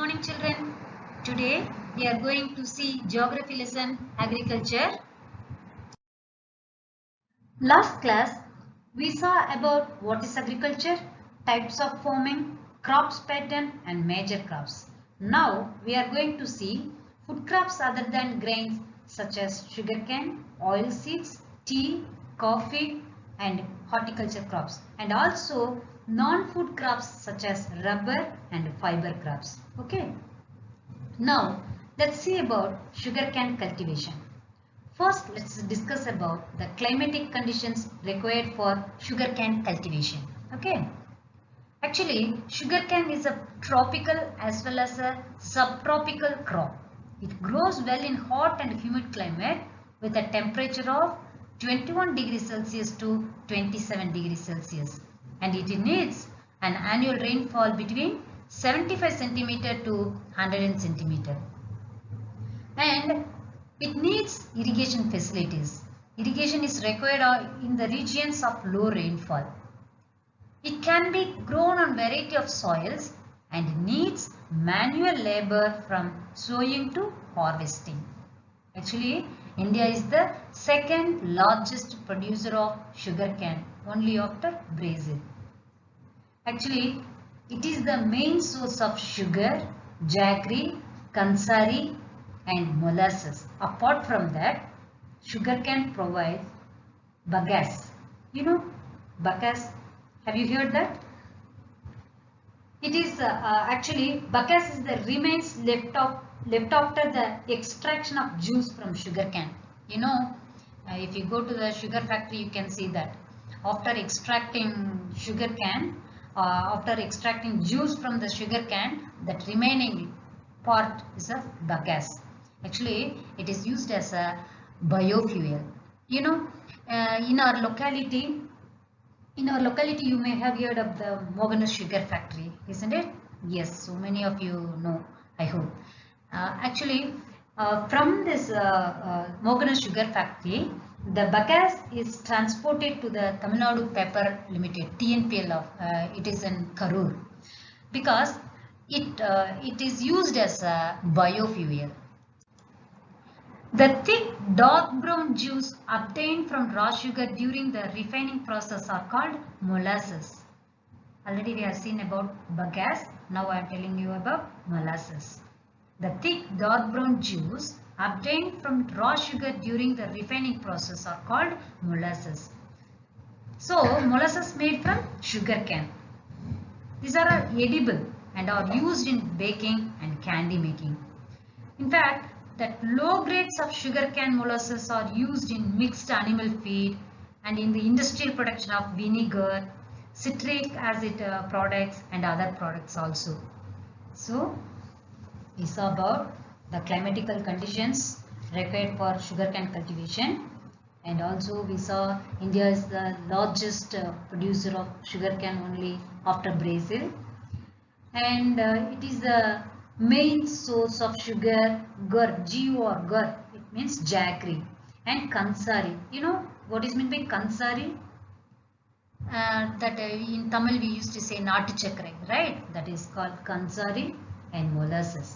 morning children. Today we are going to see geography lesson agriculture. Last class we saw about what is agriculture, types of farming, crops pattern and major crops. Now we are going to see food crops other than grains such as sugarcane, oilseeds, tea, coffee and horticulture crops, and also non-food crops such as rubber and fiber crops. Okay. Now let's see about sugarcane cultivation. First, let's discuss about the climatic conditions required for sugarcane cultivation. Okay. Actually, sugarcane is a tropical as well as a subtropical crop. It grows well in hot and humid climate with a temperature of 21 degrees Celsius to 27 degrees Celsius, and it needs an annual rainfall between 75 centimeter to 100 centimeter. And it needs irrigation facilities. Irrigation is required in the regions of low rainfall. It can be grown on variety of soils and needs manual labor from sowing to harvesting. Actually, India is the second largest producer of sugarcane, only after Brazil. Actually, it is the main source of sugar, jaggery, kansari and molasses. Apart from that, sugarcane provides bagasse. You know bagasse? Have you heard that? It is actually bagasse is the remains left after the extraction of juice from sugarcane. You know, if you go to the sugar factory, you can see that after extracting sugarcane, after extracting juice from the sugarcane, that remaining part is a bagasse. Actually, it is used as a biofuel. You know, in our locality, you may have heard of the Moganus sugar factory, isn't it? Yes, so many of you know, I hope. Actually, from this Moganus sugar factory, the bagasse is transported to the Tamil Nadu Paper Limited, TNPL of, it is in Karur, because it is used as a biofuel. The thick dark brown juice obtained from raw sugar during the refining process are called molasses. Already we have seen about bagasse. Now I am telling you about molasses. The thick dark brown juice obtained from raw sugar during the refining process are called molasses. So molasses made from sugarcane. These are edible and are used in baking and candy making. In fact, that low grades of sugarcane molasses are used in mixed animal feed and in the industrial production of vinegar, citric acid products and other products also. So, we saw about the climatical conditions required for sugarcane cultivation, and also we saw India is the largest producer of sugarcane only after Brazil, and it is the main source of sugar, gur, G-O or gur, it means jaggery, and kansari. You know what is meant by kansari? That in Tamil we used to say natu chakrai, right? That is called kansari and molasses.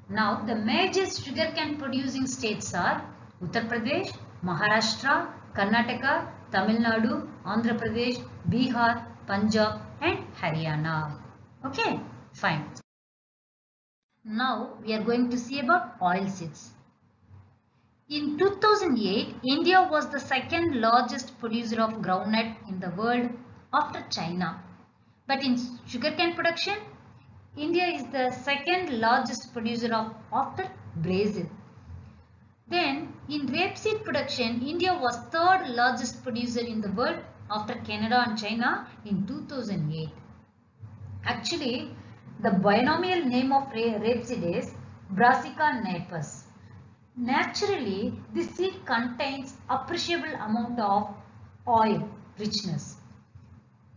Now the major sugarcane producing states are Uttar Pradesh, Maharashtra, Karnataka, Tamil Nadu, Andhra Pradesh, Bihar, Punjab and Haryana. Okay, fine. Now we are going to see about oilseeds. In 2008, India was the second largest producer of groundnut in the world after China. But in sugarcane production, India is the second largest producer of after Brazil. Then in rapeseed production, India was third largest producer in the world after Canada and China in 2008. Actually, the binomial name of rapeseed is Brassica napus. Naturally, this seed contains appreciable amount of oil richness.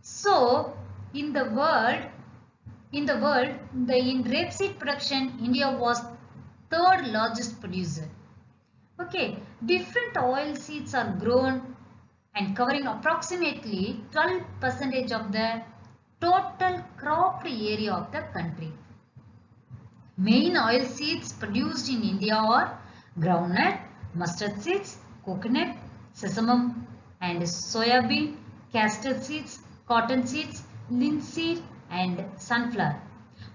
So, in rapeseed production, India was third largest producer. Okay, different oil seeds are grown and covering approximately 12% of the total cropped area of the country. Main oil seeds produced in India are groundnut, mustard seeds, coconut, sesame and soybean, castor seeds, cotton seeds, linseed and sunflower.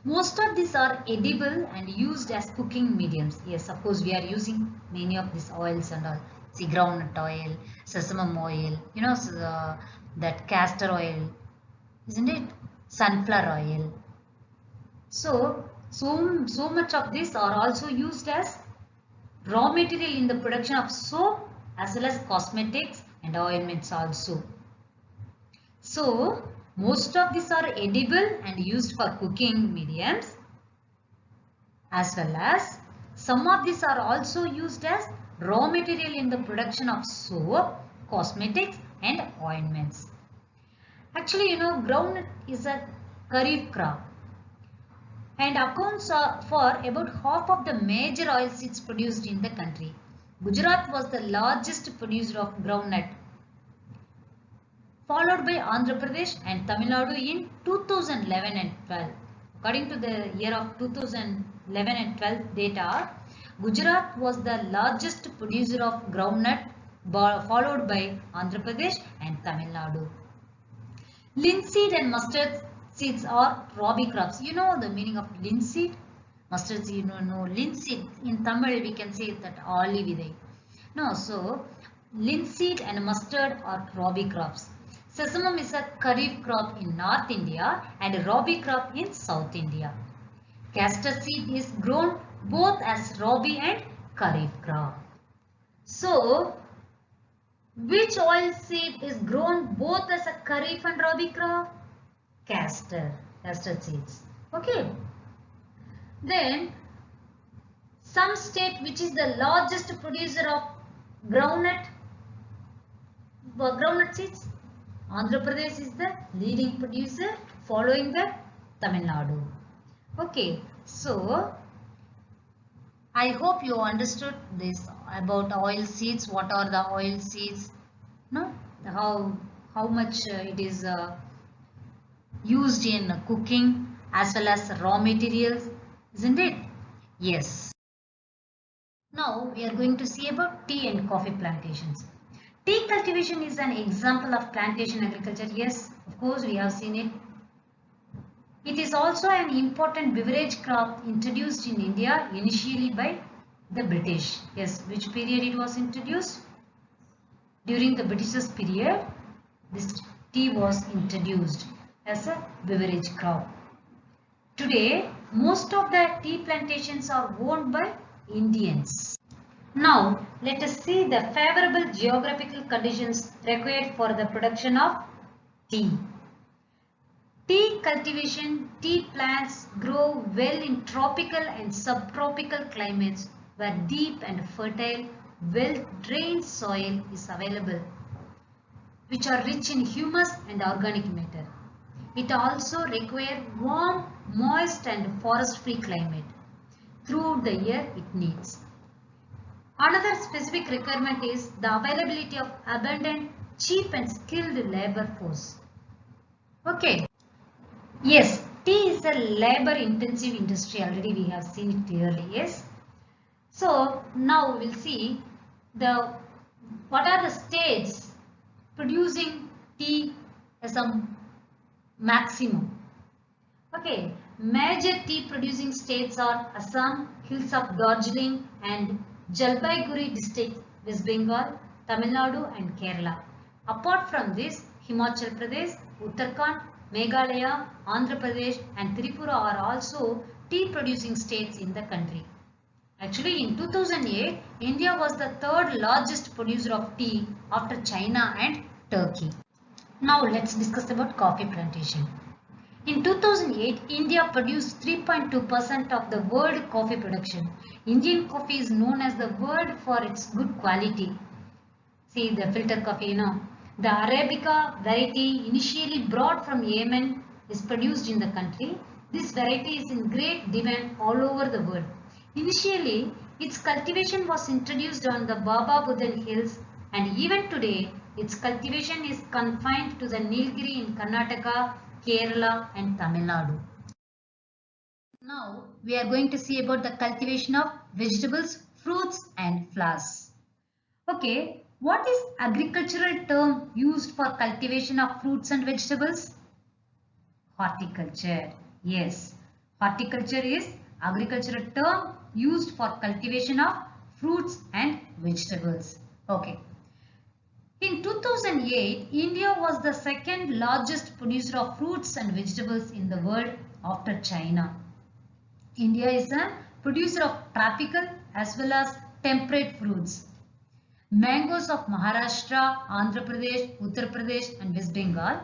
Most of these are edible and used as cooking mediums. Yes, of course, we are using many of these oils and all. See, groundnut oil, sesame oil, that castor oil, isn't it? Sunflower oil. So much of this are also used as raw material in the production of soap as well as cosmetics and ointments also. So, most of these are edible and used for cooking mediums, as well as some of these are also used as raw material in the production of soap, cosmetics and ointments. Actually, groundnut is a kharif crop and accounts for about half of the major oilseeds produced in the country. Gujarat was the largest producer of groundnut, followed by Andhra Pradesh and Tamil Nadu in 2011 and 12. According to the year of 2011 and 12 data, Gujarat was the largest producer of groundnut, followed by Andhra Pradesh and Tamil Nadu. Linseed and mustard seeds are rabi crops. You know the meaning of linseed? Mustard seed, no. Linseed, in Tamil we can say that olive vidai. No, so linseed and mustard are rabi crops. Sesame is a kharif crop in North India and a rabi crop in South India. Castor seed is grown both as rabi and kharif crop. So, which oil seed is grown both as a kharif and rabi crop? Castor seeds. Okay. Then, some state which is the largest producer of groundnut seeds. Andhra Pradesh is the leading producer, following the Tamil Nadu. Okay, so I hope you understood this about oil seeds. What are the oil seeds? No, how much it is used in cooking as well as raw materials, isn't it? Yes. Now we are going to see about tea and coffee plantations. Tea cultivation is an example of plantation agriculture. Yes, of course we have seen it. It is also an important beverage crop introduced in India initially by the British. Yes, which period it was introduced? During the British's period, this tea was introduced as a beverage crop. Today, most of the tea plantations are owned by Indians. Now, let us see the favorable geographical conditions required for the production of tea. Tea cultivation, tea plants grow well in tropical and subtropical climates where deep and fertile, well-drained soil is available, which are rich in humus and organic matter. It also requires warm, moist and forest-free climate. Throughout the year it needs. Another specific requirement is the availability of abundant, cheap and skilled labor force. Okay. Yes, tea is a labor intensive industry, already we have seen it clearly. Yes. So now we will see what are the states producing tea as a maximum. Okay, major tea producing states are Assam, hills of Darjeeling and Jalpaiguri district, West Bengal, Tamil Nadu and Kerala. Apart from this, Himachal Pradesh, Uttarakhand, Meghalaya, Andhra Pradesh and Tripura are also tea producing states in the country. Actually, in 2008, India was the third largest producer of tea after China and Turkey. Now let's discuss about coffee plantation. In 2008, India produced 3.2% of the world coffee production. Indian coffee is known as the world for its good quality. See the filter coffee, The Arabica variety initially brought from Yemen is produced in the country. This variety is in great demand all over the world. Initially, its cultivation was introduced on the Baba Budan hills and even today, its cultivation is confined to the Nilgiri in Karnataka, Kerala and Tamil Nadu. Now we are going to see about the cultivation of vegetables, fruits and flowers. Okay, what is agricultural term used for cultivation of fruits and vegetables? Horticulture. Yes, horticulture is agricultural term used for cultivation of fruits and vegetables. Okay. In 2008, India was the second largest producer of fruits and vegetables in the world after China. India is a producer of tropical as well as temperate fruits. Mangoes of Maharashtra, Andhra Pradesh, Uttar Pradesh and West Bengal.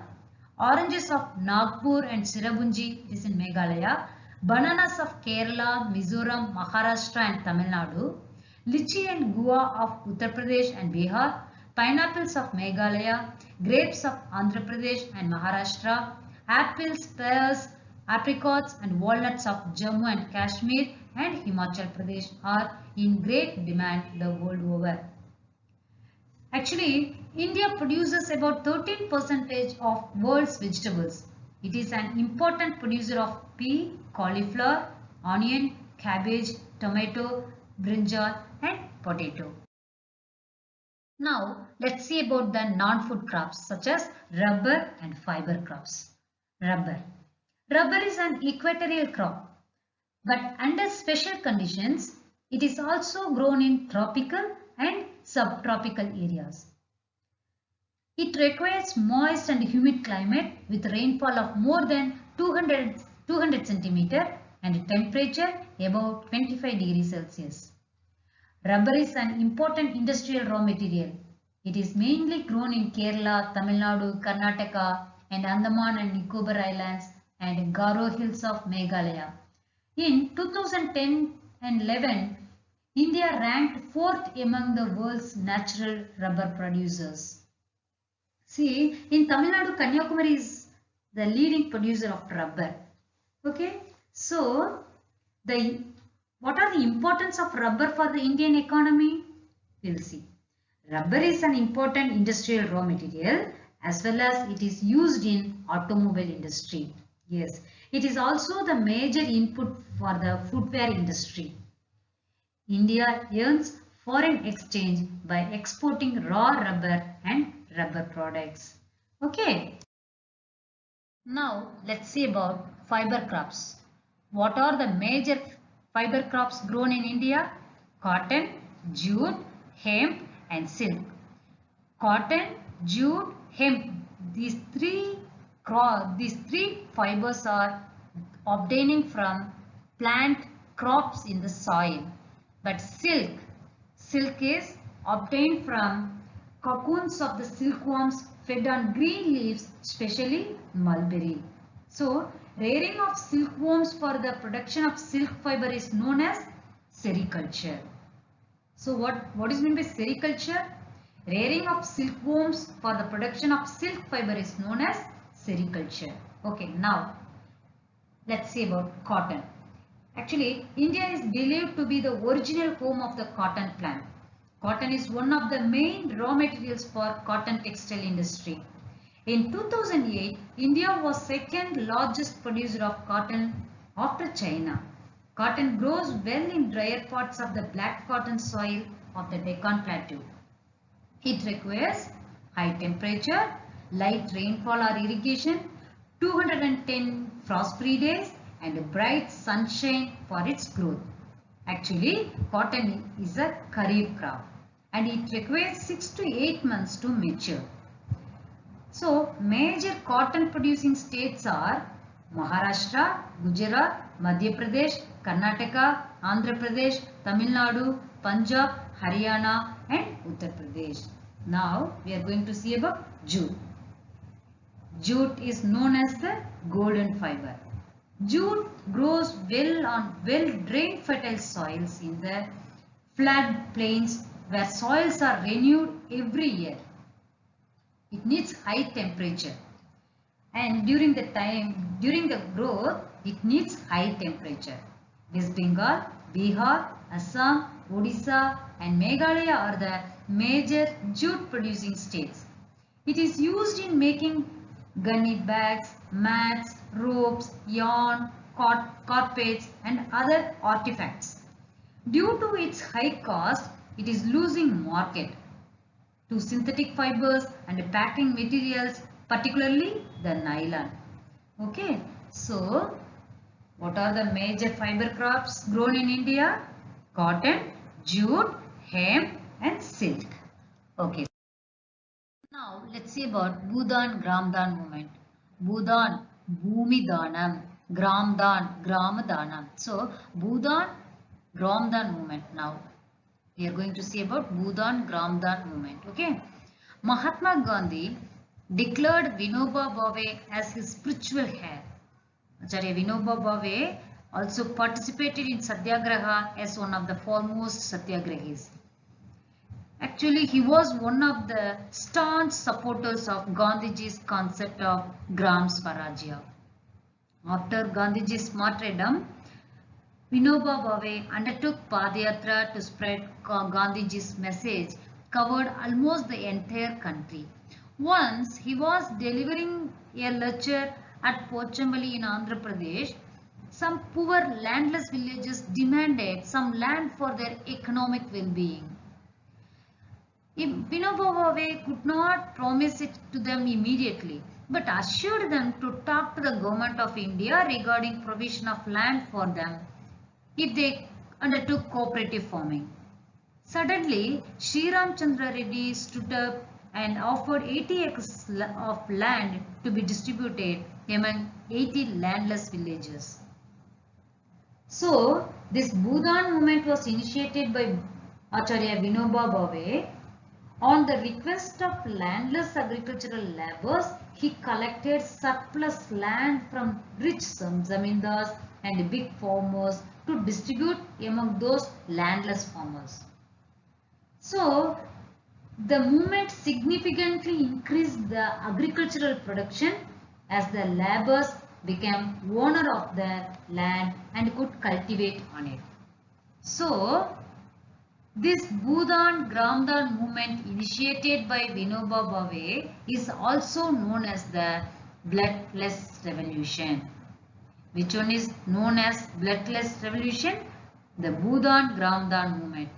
Oranges of Nagpur and Sirabunji is in Meghalaya. Bananas of Kerala, Mizoram, Maharashtra and Tamil Nadu. Lychee and guava of Uttar Pradesh and Bihar. Pineapples of Meghalaya. Grapes of Andhra Pradesh and Maharashtra. Apples, pears, apricots and walnuts of Jammu and Kashmir and Himachal Pradesh are in great demand the world over. Actually, India produces about 13% of world's vegetables. It is an important producer of pea, cauliflower, onion, cabbage, tomato, brinjal and potato. Now, let's see about the non-food crops such as rubber and fiber crops. Rubber. Rubber is an equatorial crop, but under special conditions, it is also grown in tropical and subtropical areas. It requires moist and humid climate with rainfall of more than 200 cm and a temperature above 25 degrees Celsius. Rubber is an important industrial raw material. It is mainly grown in Kerala, Tamil Nadu, Karnataka and Andaman and Nicobar Islands and Garo Hills of Meghalaya. In 2010 and 11, India ranked 4th among the world's natural rubber producers. See, in Tamil Nadu, Kanyakumari is the leading producer of rubber. Okay, so what are the importance of rubber for the Indian economy? We will see. Rubber is an important industrial raw material as well as it is used in automobile industry. Yes, it is also the major input for the footwear industry. India earns foreign exchange by exporting raw rubber and rubber products. Okay. Now let's see about fiber crops. What are the major fiber crops grown in India? Cotton, jute, hemp and silk. Cotton, jute, hemp. These three fibers are obtaining from plant crops in the soil. But silk is obtained from cocoons of the silkworms fed on green leaves, especially mulberry. So, rearing of silkworms for the production of silk fiber is known as sericulture. So, what is meant by sericulture? Rearing of silkworms for the production of silk fiber is known as sericulture. Okay, now let's see about cotton. Actually, India is believed to be the original home of the cotton plant. Cotton is one of the main raw materials for cotton textile industry. In 2008, India was second largest producer of cotton after China. Cotton grows well in drier parts of the black cotton soil of the Deccan Plateau. It requires high temperature, light rainfall or irrigation, 210 frost-free days and bright sunshine for its growth. Actually, cotton is a kharif crop and it requires 6 to 8 months to mature. So, major cotton producing states are Maharashtra, Gujarat, Madhya Pradesh, Karnataka, Andhra Pradesh, Tamil Nadu, Punjab, Haryana and Uttar Pradesh. Now, we are going to see about jute. Jute is known as the golden fiber. Jute grows well on well-drained fertile soils in the flood plains where soils are renewed every year. It needs high temperature and during the growth it needs high temperature. West Bengal, Bihar, Assam, Odisha and Meghalaya are the major jute producing states. It is used in making gunny bags, mats, ropes, yarn, carpets and other artifacts. Due to its high cost, it is losing market to synthetic fibers and packing materials, particularly the nylon. Okay, so what are the major fiber crops grown in India? Cotton, jute, hemp and silk. Okay. Now let's see about Bhudan Gramdan movement. Bhudan, Bhumi Danam, Gramdan, Gramadanam. So Bhudan Gramdan movement. Now we are going to see about Bhudan Gramdan movement. Okay. Mahatma Gandhi declared Vinoba Bhave as his spiritual heir. Acharya Vinoba Bhave also participated in Satyagraha as one of the foremost Satyagrahis. Actually, he was one of the staunch supporters of Gandhiji's concept of Gram Swarajya. After Gandhiji's martyrdom, Vinoba Bhave undertook Padayatra to spread Gandhiji's message, covered almost the entire country. Once he was delivering a lecture at Pochamali in Andhra Pradesh. Some poor landless villagers demanded some land for their economic well-being. Vinoba Bhave could not promise it to them immediately, but assured them to talk to the government of India regarding provision of land for them if they undertook cooperative farming. Suddenly, Sri Ramchandra Reddy stood up and offered 80 acres of land to be distributed among 80 landless villages. So, this Bhudan movement was initiated by Acharya Vinoba Bhave. On the request of landless agricultural laborers, he collected surplus land from rich zamindars and big farmers to distribute among those landless farmers. So, the movement significantly increased the agricultural production as the laborers became owner of their land and could cultivate on it. So, this Bhudan Gramdan movement initiated by Vinoba Bhave is also known as the Bloodless Revolution. Which one is known as Bloodless Revolution? The Bhudan Gramdan movement.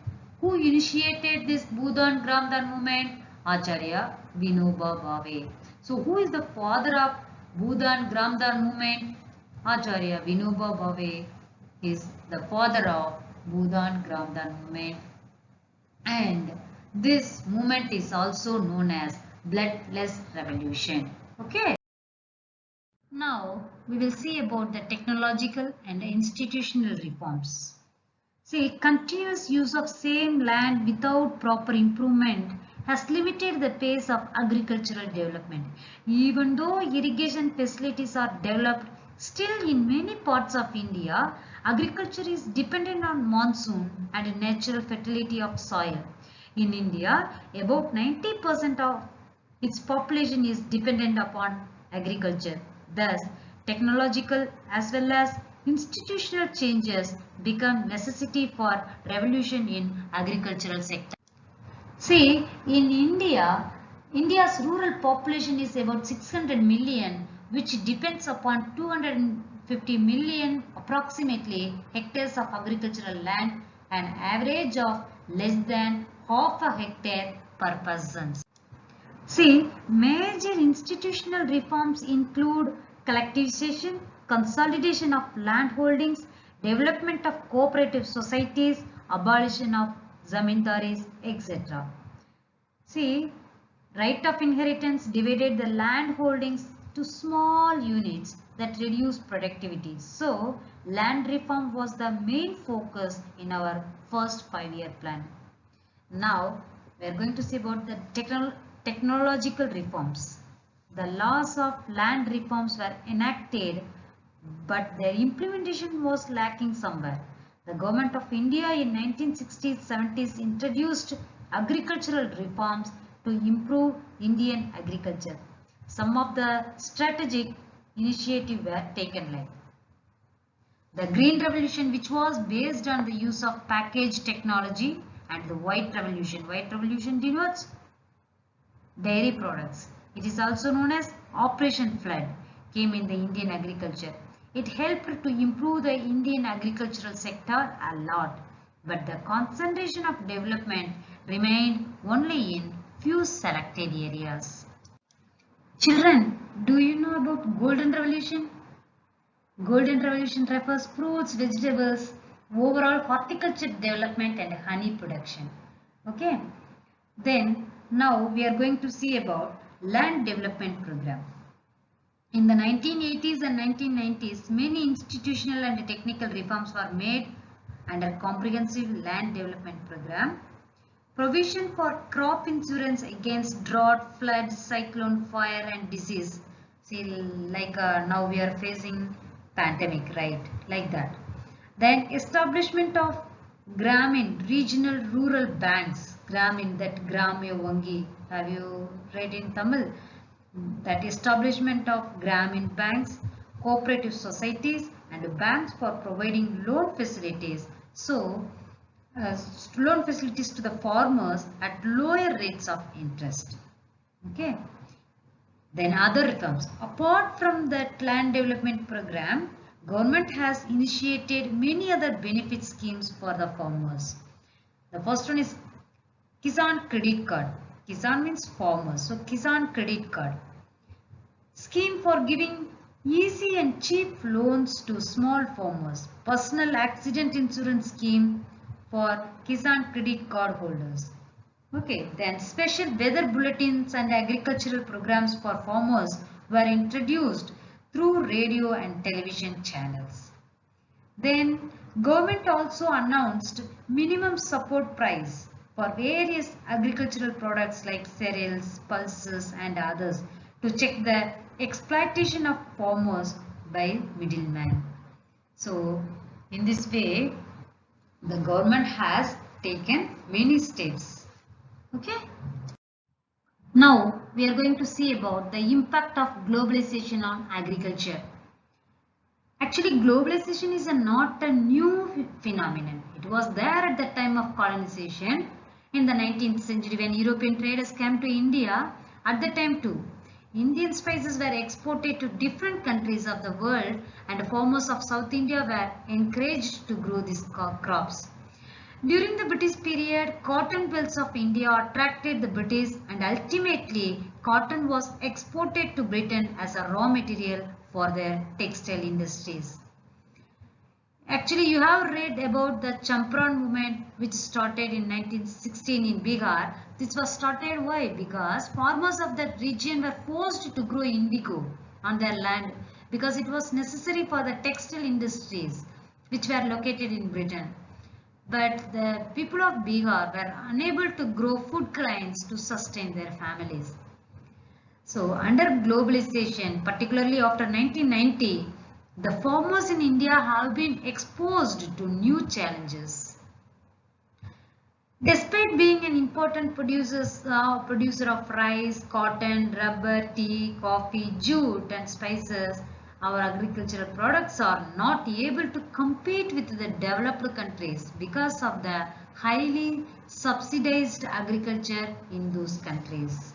Who initiated this Bhudan Gramdan movement? Acharya Vinoba Bhave. So who is the father of Bhudan Gramdan movement? Acharya Vinoba Bhave is the father of Bhudan Gramdan movement. And this movement is also known as Bloodless Revolution. Okay. Now we will see about the technological and institutional reforms. See, continuous use of same land without proper improvement has limited the pace of agricultural development. Even though irrigation facilities are developed, still in many parts of India, agriculture is dependent on monsoon and natural fertility of soil. In India, about 90% of its population is dependent upon agriculture. Thus, technological as well as institutional changes become necessity for revolution in agricultural sector. See, in India, India's rural population is about 600 million, which depends upon 250 million approximately hectares of agricultural land, an average of less than half a hectare per person. See, major institutional reforms include collectivization, consolidation of land holdings, development of cooperative societies, abolition of zamindaris, etc. See, right of inheritance divided the land holdings to small units that reduce productivity. So, land reform was the main focus in our first 5-year plan. Now, we are going to see about the technological reforms. The laws of land reforms were enacted, but their implementation was lacking somewhere. The government of India in 1960s, 70s introduced agricultural reforms to improve Indian agriculture. Some of the strategic initiatives were taken like the Green Revolution, which was based on the use of package technology, and the White Revolution. White Revolution denotes dairy products. It is also known as Operation Flood, came in the Indian agriculture. It helped to improve the Indian agricultural sector a lot, but the concentration of development remained only in few selected areas. Children, do you know about Golden Revolution? Golden Revolution refers fruits, vegetables, overall horticulture development and honey production. Okay. Then now we are going to see about land development program. In the 1980s and 1990s, many institutional and technical reforms were made under comprehensive land development program. Provision for crop insurance against drought, flood, cyclone, fire and disease. See, like now we are facing pandemic, right? Like that. Then establishment of Gramin, regional rural banks. Gramin, that Gramya Vangi. Have you read in Tamil? That establishment of Gramin banks, cooperative societies and banks for providing loan facilities. So, loan facilities to the farmers at lower rates of interest. Okay. Then other reforms. Apart from that land development program, government has initiated many other benefit schemes for the farmers. The first one is Kisan Credit Card. Kisan means farmers. So Kisan Credit Card. Scheme for giving easy and cheap loans to small farmers. Personal accident insurance scheme for Kisan Credit Card holders. Okay, then special weather bulletins and agricultural programs for farmers were introduced through radio and television channels. Then government also announced minimum support price for various agricultural products like cereals, pulses and others to check the exploitation of farmers by middlemen. So in this way the government has taken many steps. Okay. Now we are going to see about the impact of globalization on agriculture. Actually, globalization is not a new phenomenon. It was there at the time of colonization in the 19th century when European traders came to India. At the time too, Indian spices were exported to different countries of the world and farmers of South India were encouraged to grow these crops. During the British period, cotton belts of India attracted the British and ultimately cotton was exported to Britain as a raw material for their textile industries. Actually, you have read about the Champaran movement which started in 1916 in Bihar. This was started why? Because farmers of that region were forced to grow indigo on their land because it was necessary for the textile industries which were located in Britain. But the people of Bihar were unable to grow food grains to sustain their families. So under globalization, particularly after 1990, the farmers in India have been exposed to new challenges. Despite being an important producer of rice, cotton, rubber, tea, coffee, jute and spices, our agricultural products are not able to compete with the developed countries because of the highly subsidized agriculture in those countries.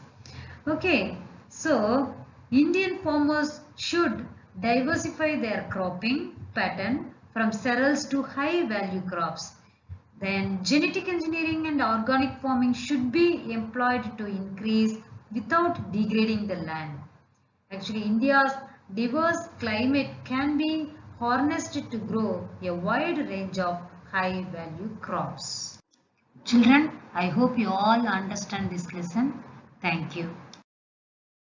Okay, so Indian farmers should diversify their cropping pattern from cereals to high value crops. Then genetic engineering and organic farming should be employed to increase without degrading the land. Actually, India's diverse climate can be harnessed to grow a wide range of high value crops. Children, I hope you all understand this lesson. Thank you.